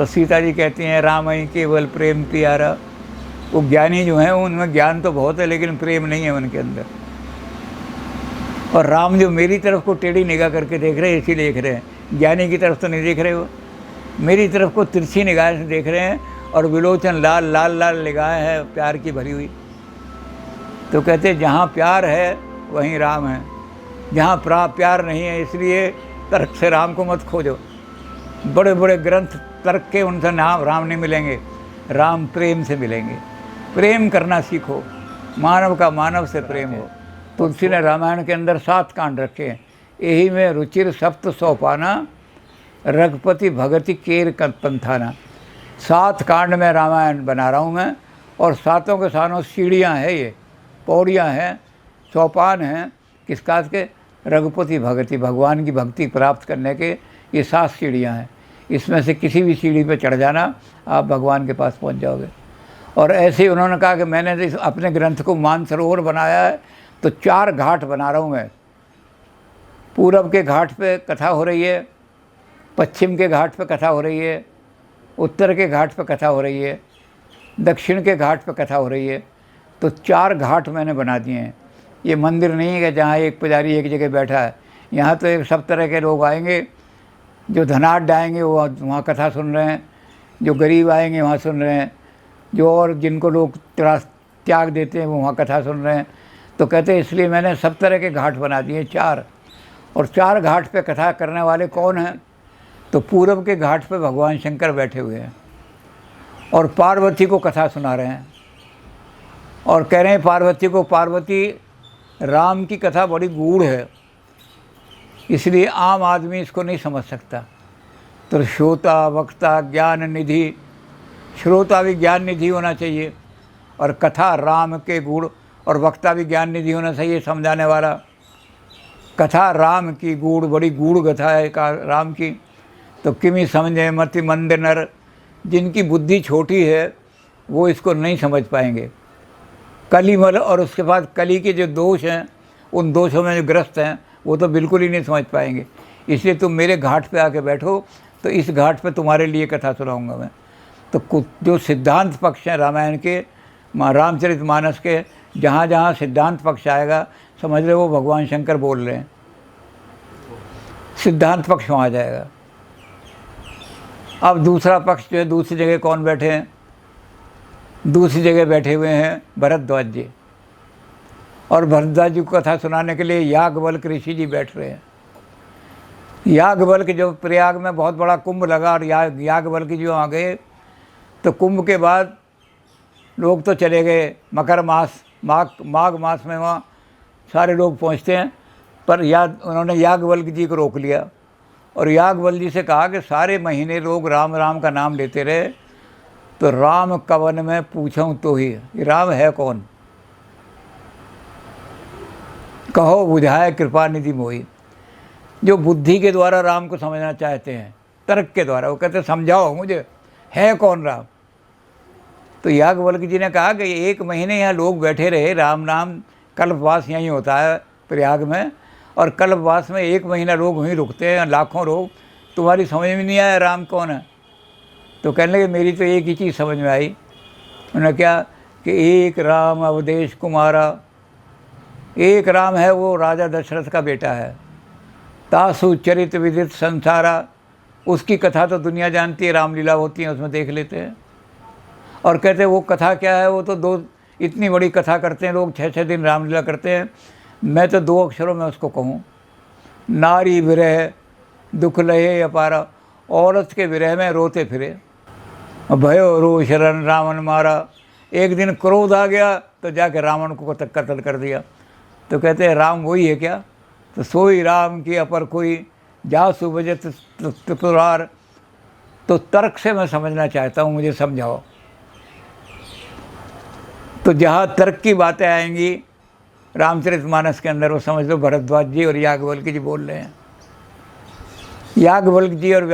तो सीता जी कहती हैं राम ही केवल प्रेम प्यारा। वो ज्ञानी जो हैं उनमें ज्ञान तो बहुत है लेकिन प्रेम नहीं है उनके अंदर। और राम जो मेरी तरफ को टेढ़ी निगाह करके देख रहे हैं इसीलिए देख रहे हैं, ज्ञानी की तरफ तो नहीं देख रहे, वो मेरी तरफ को तिरछी निगाह से देख रहे हैं। और विलोचन लाल लाल लाल निगाहें है प्यार की भरी हुई। तो कहते हैं जहाँ प्यार है वहीं राम है, जहाँ प्यार नहीं है इसलिए तर्क से राम को मत खोजो। बड़े बड़े ग्रंथ तर्क के उनसे नाम राम नहीं मिलेंगे, राम प्रेम से मिलेंगे। प्रेम करना सीखो, मानव का मानव से प्रेम हो। तुलसी ने रामायण के अंदर 7 कांड रखे हैं। यही में रुचिर सप्त सोपाना रघुपति भगति केर पंथाना। 7 कांड में रामायण बना रहा हूँ मैं, और 7ों के सानों सीढ़ियाँ हैं, ये पौड़ियाँ हैं, सोपान हैं। किस काज के? रघुपति भगति, भगवान की भक्ति प्राप्त करने के ये 7 सीढ़ियाँ हैं। इसमें से किसी भी सीढ़ी पर चढ़ जाना, आप भगवान के पास पहुँच जाओगे। और ऐसे ही उन्होंने कहा कि मैंने इस अपने ग्रंथ को मानसरोवर बनाया है, तो 4 घाट बना रहा हूँ मैं। पूरब के घाट पे कथा हो रही है, पश्चिम के घाट पे कथा हो रही है, उत्तर के घाट पे कथा हो रही है, दक्षिण के घाट पे कथा हो रही है। तो 4 घाट मैंने बना दिए हैं। ये मंदिर नहीं है कि जहाँ एक पुजारी एक जगह बैठा है। यहाँ तो एक सब तरह के लोग आएंगे, जो धनाढ्य आएंगे वो वहाँ कथा सुन रहे हैं, जो गरीब आएंगे वहाँ सुन रहे हैं, जो और जिनको लोग त्याग देते हैं वो वहाँ कथा सुन रहे हैं। तो कहते हैं इसलिए मैंने सब तरह के घाट बना दिए 4। और 4 घाट पे कथा करने वाले कौन हैं? तो पूरब के घाट पे भगवान शंकर बैठे हुए हैं और पार्वती को कथा सुना रहे हैं, और कह रहे हैं पार्वती को, पार्वती राम की कथा बड़ी गूढ़ है, इसलिए आम आदमी इसको नहीं समझ सकता। तो श्रोता वक्ता ज्ञान निधि, श्रोता भी ज्ञान निधि होना चाहिए, और कथा राम के गुण, और वक्ता भी ज्ञान निधि होना चाहिए, समझाने वाला। कथा राम की गूढ़, बड़ी गूढ़ कथा है राम की। तो किमी समझे मति मंद नर, जिनकी बुद्धि छोटी है वो इसको नहीं समझ पाएंगे। कलिमल और उसके बाद कली के जो दोष हैं, उन दोषों में जो ग्रस्त हैं वो तो बिल्कुल ही नहीं समझ पाएंगे। इसलिए तुम मेरे घाट पे आके बैठो, तो इस घाट पे तुम्हारे लिए कथा सुनाऊंगा मैं। तो जो सिद्धांत पक्ष हैं रामायण के, रामचरितमानस के, जहाँ जहाँ सिद्धांत पक्ष आएगा समझ रहे वो भगवान शंकर बोल रहे हैं, सिद्धांत पक्ष वहाँ आ जाएगा। अब दूसरा पक्ष जो है, दूसरी जगह कौन बैठे हैं? दूसरी जगह बैठे हुए हैं भरद्वाज जी, और भरद्वाज जी को कथा सुनाने के लिए याज्ञवल्क्य ऋषि जी बैठ रहे हैं। याज्ञवल्क्य जो प्रयाग में बहुत बड़ा कुंभ लगा, और याज्ञवल्क्य जी आ गए, तो कुंभ के बाद लोग तो चले गए, मकर मास माघ मास में वहाँ सारे लोग पहुँचते हैं, पर उन्होंने याज्ञवल्क्य जी को रोक लिया, और याज्ञवल्क्य जी से कहा कि सारे महीने लोग राम राम का नाम लेते रहे, तो राम कवन में पूछूं तो ही, राम है कौन? कहो बुझाए कृपा निधि मोही। जो बुद्धि के द्वारा राम को समझना चाहते हैं, तर्क के द्वारा, वो कहते समझाओ मुझे, है कौन राम? तो याज्ञवल्क्य जी ने कहा कि 1 महीने यहाँ लोग बैठे रहे, राम नाम कल्पवास यहीं होता है प्रयाग में, और कल्पवास में 1 महीना लोग वहीं रुकते हैं, लाखों लोग, तुम्हारी समझ में नहीं आया राम कौन है? तो कहने लगे मेरी तो एक ही चीज़ समझ में आई। उन्होंने क्या कि एक राम अवधेश कुमारा, एक राम है वो राजा दशरथ का बेटा है। तासु चरित विदित संसारा, उसकी कथा तो दुनिया जानती है, रामलीला होती है उसमें देख लेते हैं। और कहते हैं वो कथा क्या है, वो तो इतनी बड़ी कथा करते हैं लोग, 6-6 दिन रामलीला करते हैं। मैं तो 2 अक्षरों में उसको कहूँ, नारी विरह दुख लहे अपारा। औरत के विरह में रोते फिरे, भयो रो शरण रावण मारा। एक दिन क्रोध आ गया तो जाके रावण को कत्ल कर दिया। तो कहते हैं राम वही है क्या? तो सोई राम की अपर कोई, जा सुबजत त्रिपुरार। तो तर्क से मैं समझना चाहता हूँ, मुझे समझाओ। तो जहाँ तर्क की बातें आएंगी रामचरितमानस के अंदर, वो समझ लो भरद्वाज जी और याज्ञवल्क्य जी बोल रहे हैं। याज्ञवल्क्य जी और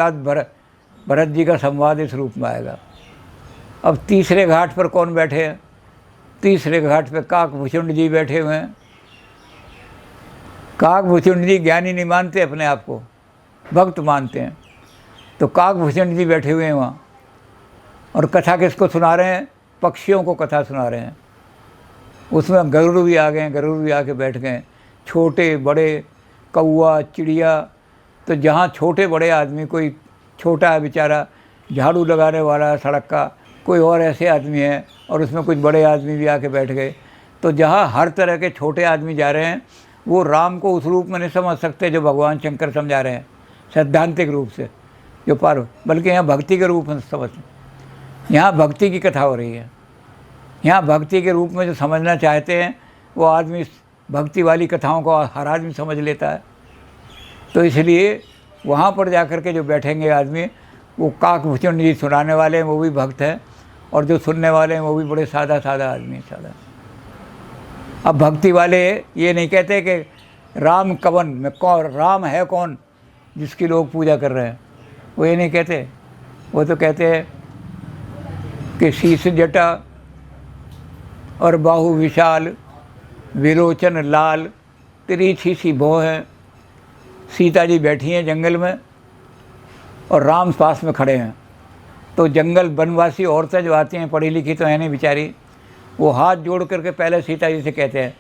भरत जी का संवाद इस रूप में आएगा। अब तीसरे घाट पर कौन बैठे हैं? तीसरे घाट पर काकभूषुंड जी बैठे हुए हैं। काकभूषुंड जी ज्ञानी नहीं मानते अपने आप को, भक्त मानते हैं। तो काकभूषुंड जी बैठे हुए हैं वहाँ, और कथा किसको सुना रहे हैं? पक्षियों को कथा सुना रहे हैं। उसमें गरुड़ भी आ गए, गरुड़ भी आके बैठ गए, छोटे बड़े, कौआ, चिड़िया। तो जहाँ छोटे बड़े आदमी, कोई छोटा है बेचारा झाड़ू लगाने वाला है सड़क का, कोई और ऐसे आदमी है, और उसमें कुछ बड़े आदमी भी आके बैठ गए। तो जहाँ हर तरह के छोटे आदमी जा रहे हैं, वो राम को उस रूप में नहीं समझ सकते जो भगवान शंकर समझा रहे हैं सैद्धांतिक रूप से, जो पार, बल्कि यहाँ भक्ति के रूप में समझते। यहाँ भक्ति की कथा हो रही है। यहाँ भक्ति के रूप में जो समझना चाहते हैं वो आदमी भक्ति वाली कथाओं को हर आदमी समझ लेता है। तो इसलिए वहाँ पर जाकर के जो बैठेंगे आदमी, वो काकभूषण जी सुनाने वाले हैं वो भी भक्त हैं, और जो सुनने वाले हैं वो भी बड़े सादा सादा आदमी सादा। अब भक्ति वाले ये नहीं कहते कि राम कवन में कौन, राम है कौन जिसकी लोग पूजा कर रहे हैं, वो ये नहीं कहते। वो तो कहते हैं कि शीश जटा और बाहु विशाल, विरोचन लाल, तिरछी सी भौं है। सीता जी बैठी हैं जंगल में और राम पास में खड़े हैं। तो जंगल वनवासी औरतें जो आती हैं, पढ़ी लिखी तो है नहीं बेचारी, वो हाथ जोड़ करके पहले सीता जी से कहते हैं,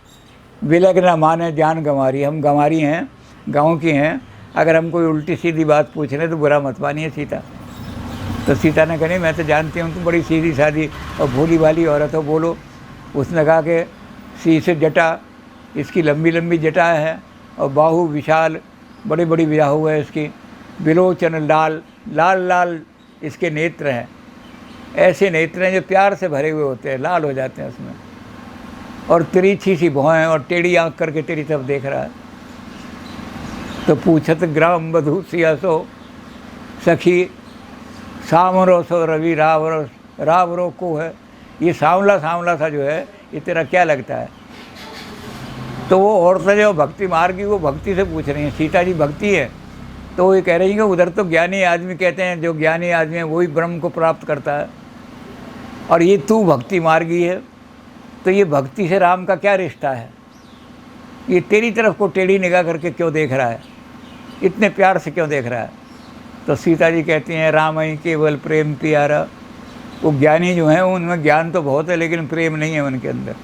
विलग न माने जान गंवारी, हम गंवारी हैं, गाँव की हैं, अगर हम कोई उल्टी सीधी बात पूछ रहे तो बुरा मत मानिए सीता। तो सीता ने कहा नहीं, मैं तो जानती हूँ तुम बड़ी सीधी सादी और भोली भाली औरत हो, बोलो। उसने कहा कि शीश जटा, इसकी लंबी लंबी जटा है, और बाहु विशाल, बड़ी बड़ी बाहु है इसकी, विलोचन लाल, लाल लाल इसके नेत्र हैं। ऐसे नेत्र हैं जो प्यार से भरे हुए होते हैं, लाल हो जाते हैं उसमें, और तिरछी सी भौं है, और टेढ़ी आँख करके तेरी तरफ देख रहा है। तो पूछत ग्राम बधू सियासो सखी, सामरो सो रवि रावरो, रावरो को है, ये सांवला सांवला सा जो है ये तेरा क्या लगता है? तो वो औरतें जो भक्ति मार्ग की, वो भक्ति से पूछ रही हैं, सीता जी भक्ति है। तो वो ये कह रही हैं कि उधर तो ज्ञानी आदमी कहते हैं, जो ज्ञानी आदमी है वही ब्रह्म को प्राप्त करता है, और ये तू भक्ति मार्गी है, तो ये भक्ति से राम का क्या रिश्ता है? ये तेरी तरफ को टेढ़ी निगाह करके क्यों देख रहा है, इतने प्यार से क्यों देख रहा है? तो सीता जी कहती हैं, राम ही केवल प्रेम प्यारा। वो ज्ञानी जो हैं उनमें ज्ञान तो बहुत है, लेकिन प्रेम नहीं है उनके अंदर।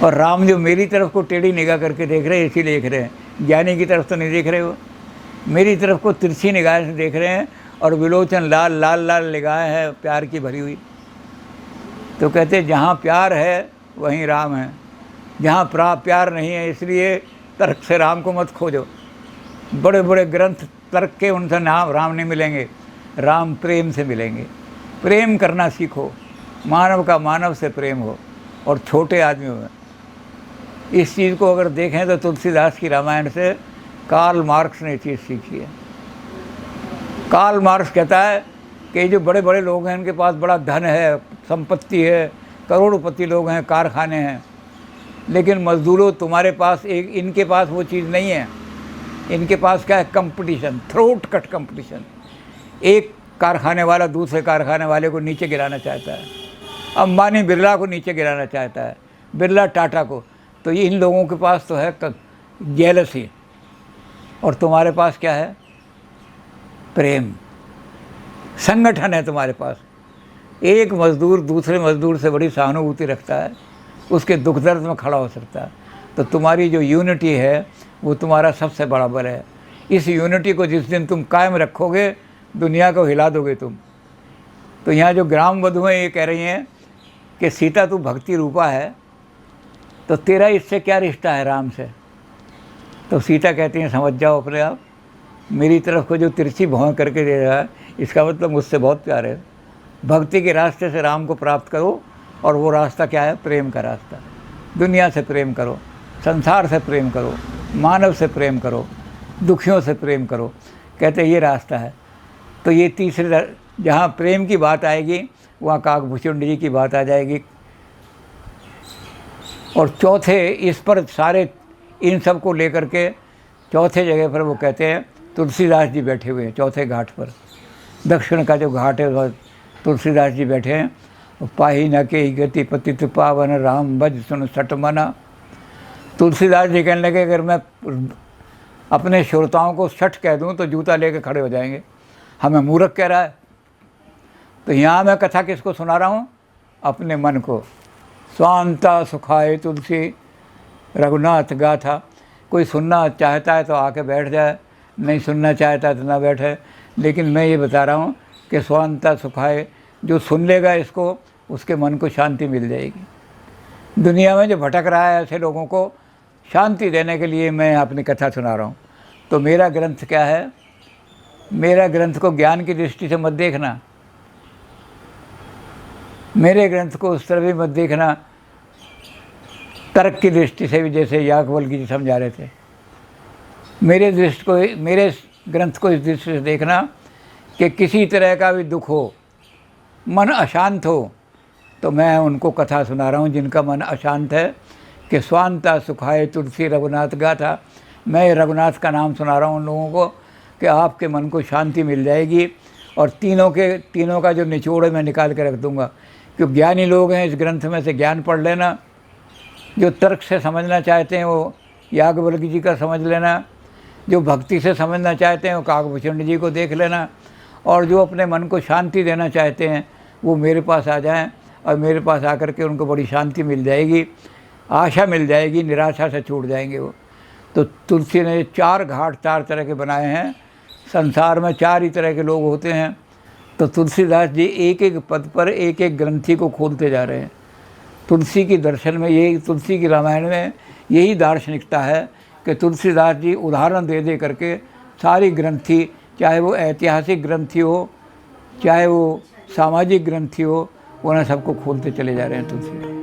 और राम जो मेरी तरफ को टेढ़ी निगाह करके देख रहे हैं, इसीलिए देख रहे हैं, ज्ञानी की तरफ तो नहीं देख रहे, वो मेरी तरफ को तिरछी निगाह से देख रहे हैं, और विलोचन लाल, लाल लाल निगाह है प्यार की भरी हुई। तो कहते हैं जहाँ प्यार है वहीं राम है, जहाँ प्यार नहीं है, इसलिए तर्क से राम को मत खोजो। बड़े बड़े ग्रंथ तर्क के, उनसे नाम राम नहीं मिलेंगे, राम प्रेम से मिलेंगे। प्रेम करना सीखो, मानव का मानव से प्रेम हो, और छोटे आदमियों में। इस चीज़ को अगर देखें तो तुलसीदास की रामायण से कार्ल मार्क्स ने चीज़ सीखी है। कार्ल मार्क्स कहता है कि जो बड़े बड़े लोग हैं, इनके पास बड़ा धन है, संपत्ति है, करोड़पति लोग हैं, कारखाने हैं, लेकिन मजदूरों तुम्हारे पास एक, इनके पास वो चीज़ नहीं है। इनके पास क्या है? Competition, throat cut competition. एक कारखाने वाला दूसरे कारखाने वाले को नीचे गिराना चाहता है। अंबानी बिरला को नीचे गिराना चाहता है, बिरला टाटा को। तो ये इन लोगों के पास तो है जेलसी, और तुम्हारे पास क्या है? प्रेम, संगठन है तुम्हारे पास। एक मज़दूर दूसरे मज़दूर से बड़ी सहानुभूति रखता है, उसके दुख दर्द में खड़ा हो सकता है। तो तुम्हारी जो यूनिटी है वो तुम्हारा सबसे बड़ा बल है। इस यूनिटी को जिस दिन तुम कायम रखोगे, दुनिया को हिला दोगे तुम। तो यहाँ जो ग्राम वधू हैं ये कह रही हैं कि सीता तू भक्ति रूपा है, तो तेरा इससे क्या रिश्ता है राम से? तो सीता कहती हैं, समझ जाओ अपने आप, मेरी तरफ को जो तिरछी भौं करके दे रहा है, इसका मतलब मुझसे बहुत प्यार है। भक्ति के रास्ते से राम को प्राप्त करो, और वो रास्ता क्या है? प्रेम का रास्ता। दुनिया से प्रेम करो, संसार से प्रेम करो, मानव से प्रेम करो, दुखियों से प्रेम करो। कहते ये रास्ता है। तो ये तीसरे, जहाँ प्रेम की बात आएगी वहाँ काकभूषण जी की बात आ जाएगी। और चौथे, इस पर सारे इन सब को लेकर के चौथे जगह पर वो कहते हैं, तुलसीदास जी बैठे हुए हैं चौथे घाट पर। दक्षिण का जो घाट है वह तुलसीदास जी बैठे हैं। पाही न के गति पतित पावन, राम भज सुन सट मना। तुलसीदास जी कहने लगे, अगर मैं अपने श्रोताओं को सठ कह दूं तो जूता लेकर खड़े हो जाएंगे, हमें मूर्ख कह रहा है। तो यहाँ मैं कथा किसको सुना रहा हूँ? अपने मन को। स्वांता सुखाए तुलसी रघुनाथ गाथा। कोई सुनना चाहता है तो आके बैठ जाए, नहीं सुनना चाहता है तो ना बैठे, लेकिन मैं ये बता रहा हूँ कि स्वांता सुखाए, जो सुन लेगा इसको उसके मन को शांति मिल जाएगी। दुनिया में जो भटक रहा है ऐसे लोगों को शांति देने के लिए मैं अपनी कथा सुना रहा हूँ। तो मेरा ग्रंथ क्या है? मेरा ग्रंथ को ज्ञान की दृष्टि से मत देखना, मेरे ग्रंथ को उस तरह भी मत देखना तर्क की दृष्टि से भी, जैसे याज्ञवल्क्य जी समझा रहे थे। मेरे ग्रंथ को इस दृष्टि से देखना कि किसी तरह का भी दुख हो, मन अशांत हो, तो मैं उनको कथा सुना रहा हूँ जिनका मन अशांत है, कि स्वांता सुखाए तुलसी रघुनाथ गाथा। मैं रघुनाथ का नाम सुना रहा हूँ उन लोगों को कि आपके मन को शांति मिल जाएगी। और तीनों का जो निचोड़ है मैं निकाल के रख दूँगा। जो ज्ञानी लोग हैं इस ग्रंथ में से ज्ञान पढ़ लेना, जो तर्क से समझना चाहते हैं वो याज्ञवल्क्य जी का समझ लेना, जो भक्ति से समझना चाहते हैं वो काकभूषण जी को देख लेना, और जो अपने मन को शांति देना चाहते हैं वो मेरे पास आ जाएं, और मेरे पास आकर के उनको बड़ी शांति मिल जाएगी, आशा मिल जाएगी, निराशा से छूट जाएंगे वो। तो तुलसी ने 4 घाट 4 तरह के बनाए हैं। संसार में 4 ही तरह के लोग होते हैं। तो तुलसीदास जी एक एक पद पर एक एक ग्रंथि को खोलते जा रहे हैं। तुलसी की दर्शन में यही, तुलसी की रामायण में यही दार्शनिकता है कि तुलसीदास जी उदाहरण दे दे करके सारी ग्रंथि, चाहे वो ऐतिहासिक ग्रंथि हो चाहे वो सामाजिक ग्रंथि हो, उन्हें सबको खोलते चले जा रहे हैं तुलसी।